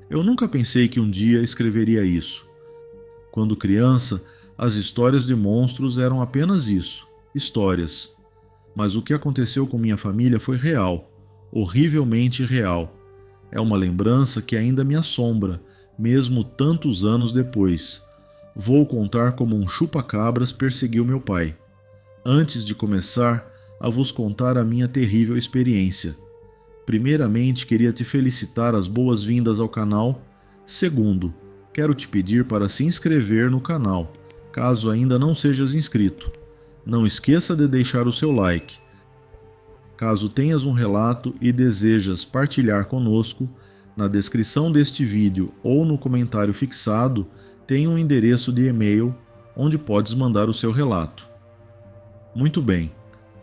Eu nunca pensei que um dia escreveria isso. Quando criança, as histórias de monstros eram apenas isso, histórias. Mas o que aconteceu com minha família foi real, horrivelmente real. É uma lembrança que ainda me assombra, mesmo tantos anos depois. Vou contar como um chupa-cabras perseguiu meu pai. Antes de começar a vos contar a minha terrível experiência. Primeiramente, queria te felicitar as boas-vindas ao canal. Segundo, quero te pedir para se inscrever no canal, caso ainda não sejas inscrito. Não esqueça de deixar o seu like. Caso tenhas um relato e desejas partilhar conosco, na descrição deste vídeo ou no comentário fixado tem um endereço de e-mail onde podes mandar o seu relato. Muito bem,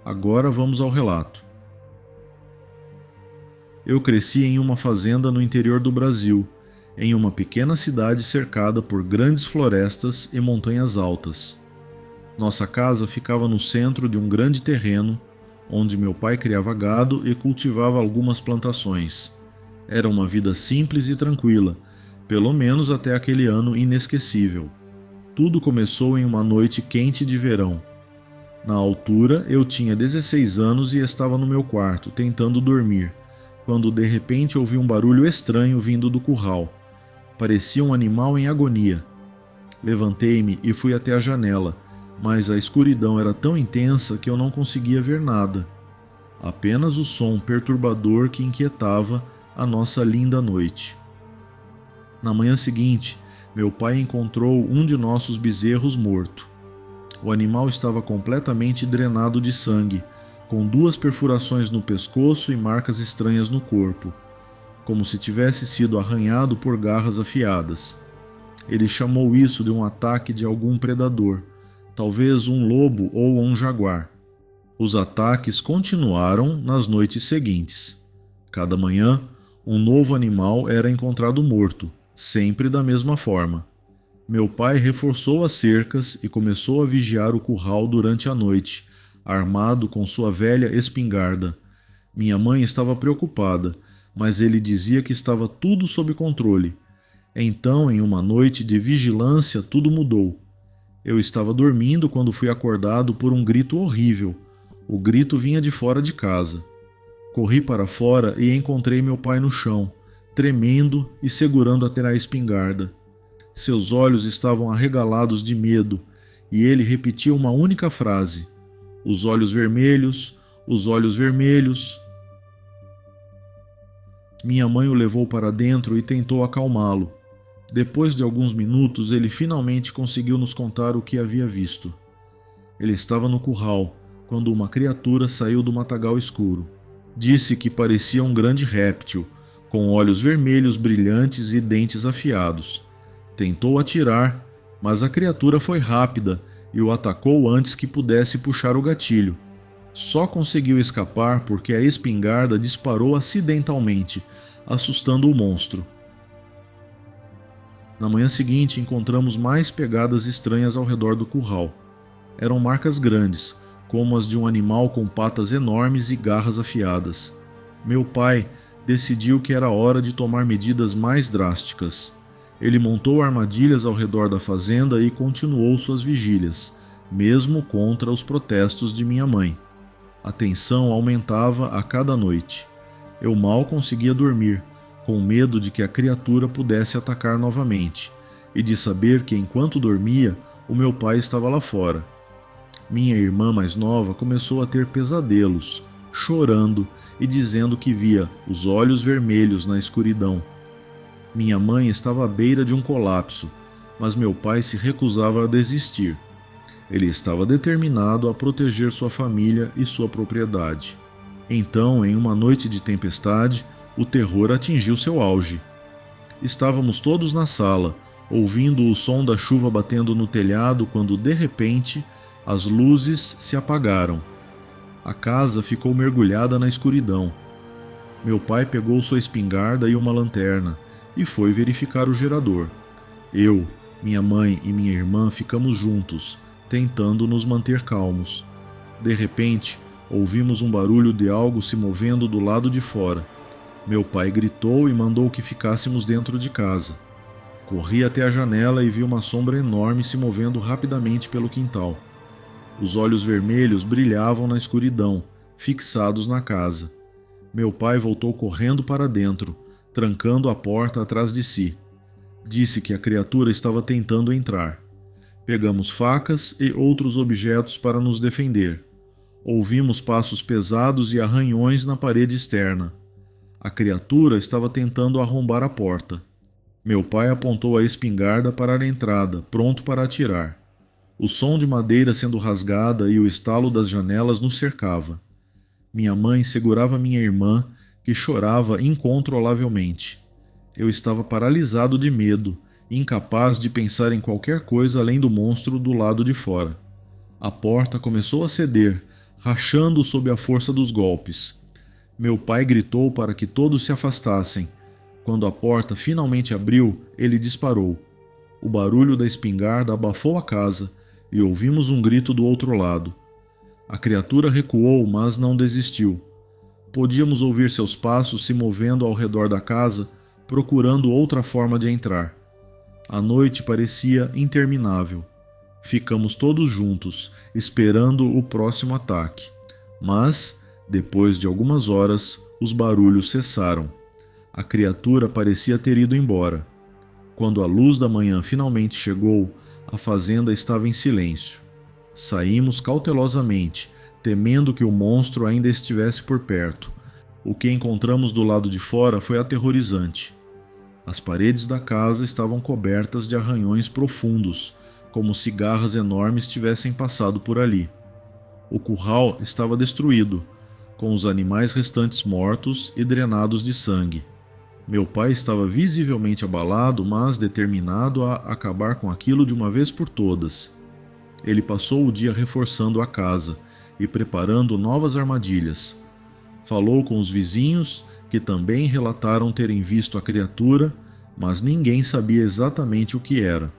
agora vamos ao relato. Eu cresci em uma fazenda no interior do Brasil, em uma pequena cidade cercada por grandes florestas e montanhas altas. Nossa casa ficava no centro de um grande terreno, onde meu pai criava gado e cultivava algumas plantações. Era uma vida simples e tranquila, pelo menos até aquele ano inesquecível. Tudo começou em uma noite quente de verão. Na altura, eu tinha 16 anos e estava no meu quarto, tentando dormir, quando de repente ouvi um barulho estranho vindo do curral. Parecia um animal em agonia. Levantei-me e fui até a janela, mas a escuridão era tão intensa que eu não conseguia ver nada. Apenas o som perturbador que inquietava a nossa linda noite. Na manhã seguinte, meu pai encontrou um de nossos bezerros morto. O animal estava completamente drenado de sangue, com 2 perfurações no pescoço e marcas estranhas no corpo, como se tivesse sido arranhado por garras afiadas. Ele chamou isso de um ataque de algum predador, talvez um lobo ou um jaguar. Os ataques continuaram nas noites seguintes. Cada manhã, um novo animal era encontrado morto, sempre da mesma forma. Meu pai reforçou as cercas e começou a vigiar o curral durante a noite, armado com sua velha espingarda. Minha mãe estava preocupada, mas ele dizia que estava tudo sob controle. Então, em uma noite de vigilância, tudo mudou. Eu estava dormindo quando fui acordado por um grito horrível. O grito vinha de fora de casa. Corri para fora e encontrei meu pai no chão, tremendo e segurando a espingarda. Seus olhos estavam arregalados de medo, e ele repetia uma única frase: "Os olhos vermelhos, os olhos vermelhos." Minha mãe o levou para dentro e tentou acalmá-lo. Depois de alguns minutos, ele finalmente conseguiu nos contar o que havia visto. Ele estava no curral, quando uma criatura saiu do matagal escuro. Disse que parecia um grande réptil, com olhos vermelhos brilhantes e dentes afiados. Tentou atirar, mas a criatura foi rápida e o atacou antes que pudesse puxar o gatilho. Só conseguiu escapar porque a espingarda disparou acidentalmente, assustando o monstro. Na manhã seguinte, encontramos mais pegadas estranhas ao redor do curral. Eram marcas grandes, como as de um animal com patas enormes e garras afiadas. Meu pai decidiu que era hora de tomar medidas mais drásticas. Ele montou armadilhas ao redor da fazenda e continuou suas vigílias, mesmo contra os protestos de minha mãe. A tensão aumentava a cada noite. Eu mal conseguia dormir, com medo de que a criatura pudesse atacar novamente, e de saber que enquanto dormia, o meu pai estava lá fora. Minha irmã mais nova começou a ter pesadelos, chorando e dizendo que via os olhos vermelhos na escuridão. Minha mãe estava à beira de um colapso, mas meu pai se recusava a desistir. Ele estava determinado a proteger sua família e sua propriedade. Então, em uma noite de tempestade, o terror atingiu seu auge. Estávamos todos na sala, ouvindo o som da chuva batendo no telhado quando, de repente, as luzes se apagaram. A casa ficou mergulhada na escuridão. Meu pai pegou sua espingarda e uma lanterna e foi verificar o gerador. Eu, minha mãe e minha irmã ficamos juntos, tentando nos manter calmos. De repente, ouvimos um barulho de algo se movendo do lado de fora. Meu pai gritou e mandou que ficássemos dentro de casa. Corri até a janela e vi uma sombra enorme se movendo rapidamente pelo quintal. Os olhos vermelhos brilhavam na escuridão, fixados na casa. Meu pai voltou correndo para dentro, trancando a porta atrás de si. Disse que a criatura estava tentando entrar. Pegamos facas e outros objetos para nos defender. Ouvimos passos pesados e arranhões na parede externa. A criatura estava tentando arrombar a porta. Meu pai apontou a espingarda para a entrada, pronto para atirar. O som de madeira sendo rasgada e o estalo das janelas nos cercava. Minha mãe segurava minha irmã, que chorava incontrolavelmente. Eu estava paralisado de medo, incapaz de pensar em qualquer coisa além do monstro do lado de fora. A porta começou a ceder, rachando sob a força dos golpes. Meu pai gritou para que todos se afastassem. Quando a porta finalmente abriu, ele disparou. O barulho da espingarda abafou a casa e ouvimos um grito do outro lado. A criatura recuou, mas não desistiu. Podíamos ouvir seus passos se movendo ao redor da casa, procurando outra forma de entrar. A noite parecia interminável. Ficamos todos juntos, esperando o próximo ataque. Mas, depois de algumas horas, os barulhos cessaram. A criatura parecia ter ido embora. Quando a luz da manhã finalmente chegou, a fazenda estava em silêncio. Saímos cautelosamente, temendo que o monstro ainda estivesse por perto. O que encontramos do lado de fora foi aterrorizante. As paredes da casa estavam cobertas de arranhões profundos, como se garras enormes tivessem passado por ali. O curral estava destruído, com os animais restantes mortos e drenados de sangue. Meu pai estava visivelmente abalado, mas determinado a acabar com aquilo de uma vez por todas. Ele passou o dia reforçando a casa e preparando novas armadilhas. Falou com os vizinhos, que também relataram terem visto a criatura, mas ninguém sabia exatamente o que era.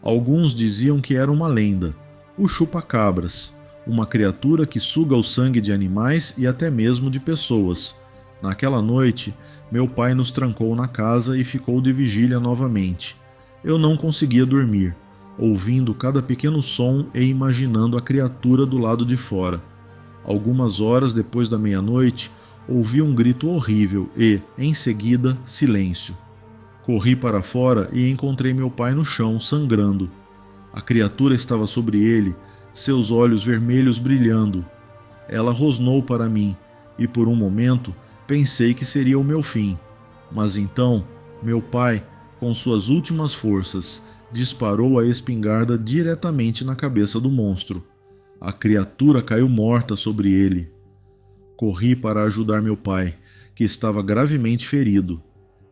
Alguns diziam que era uma lenda, o chupa-cabras, uma criatura que suga o sangue de animais e até mesmo de pessoas. Naquela noite, meu pai nos trancou na casa e ficou de vigília novamente. Eu não conseguia dormir, ouvindo cada pequeno som e imaginando a criatura do lado de fora. Algumas horas depois da meia-noite, ouvi um grito horrível e, em seguida, silêncio. Corri para fora e encontrei meu pai no chão, sangrando. A criatura estava sobre ele, seus olhos vermelhos brilhando. Ela rosnou para mim, e por um momento pensei que seria o meu fim. Mas então, meu pai, com suas últimas forças, disparou a espingarda diretamente na cabeça do monstro. A criatura caiu morta sobre ele. Corri para ajudar meu pai, que estava gravemente ferido.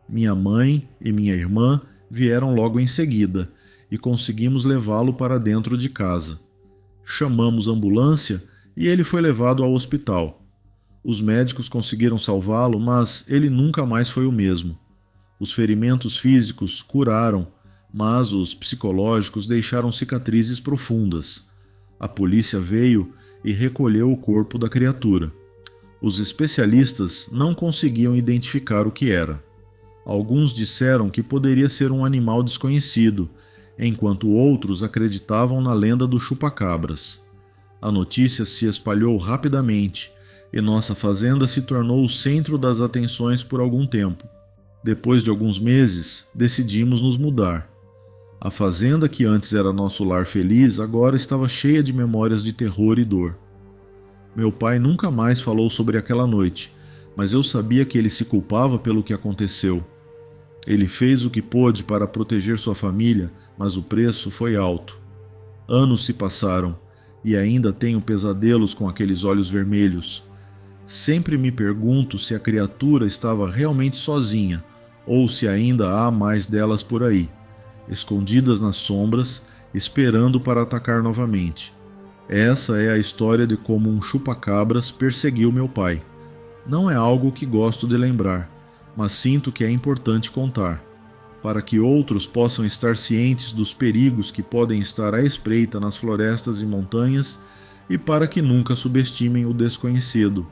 Minha mãe e minha irmã vieram logo em seguida e conseguimos levá-lo para dentro de casa. Chamamos ambulância e ele foi levado ao hospital. Os médicos conseguiram salvá-lo, mas ele nunca mais foi o mesmo. Os ferimentos físicos curaram, mas os psicológicos deixaram cicatrizes profundas. A polícia veio e recolheu o corpo da criatura. Os especialistas não conseguiam identificar o que era. Alguns disseram que poderia ser um animal desconhecido, enquanto outros acreditavam na lenda do chupa-cabras. A notícia se espalhou rapidamente e nossa fazenda se tornou o centro das atenções por algum tempo. Depois de alguns meses, decidimos nos mudar. A fazenda que antes era nosso lar feliz agora estava cheia de memórias de terror e dor. Meu pai nunca mais falou sobre aquela noite, mas eu sabia que ele se culpava pelo que aconteceu. Ele fez o que pôde para proteger sua família, mas o preço foi alto. Anos se passaram e ainda tenho pesadelos com aqueles olhos vermelhos. Sempre me pergunto se a criatura estava realmente sozinha ou se ainda há mais delas por aí, escondidas nas sombras, esperando para atacar novamente. Essa é a história de como um chupa-cabras perseguiu meu pai. Não é algo que gosto de lembrar, mas sinto que é importante contar, para que outros possam estar cientes dos perigos que podem estar à espreita nas florestas e montanhas e para que nunca subestimem o desconhecido,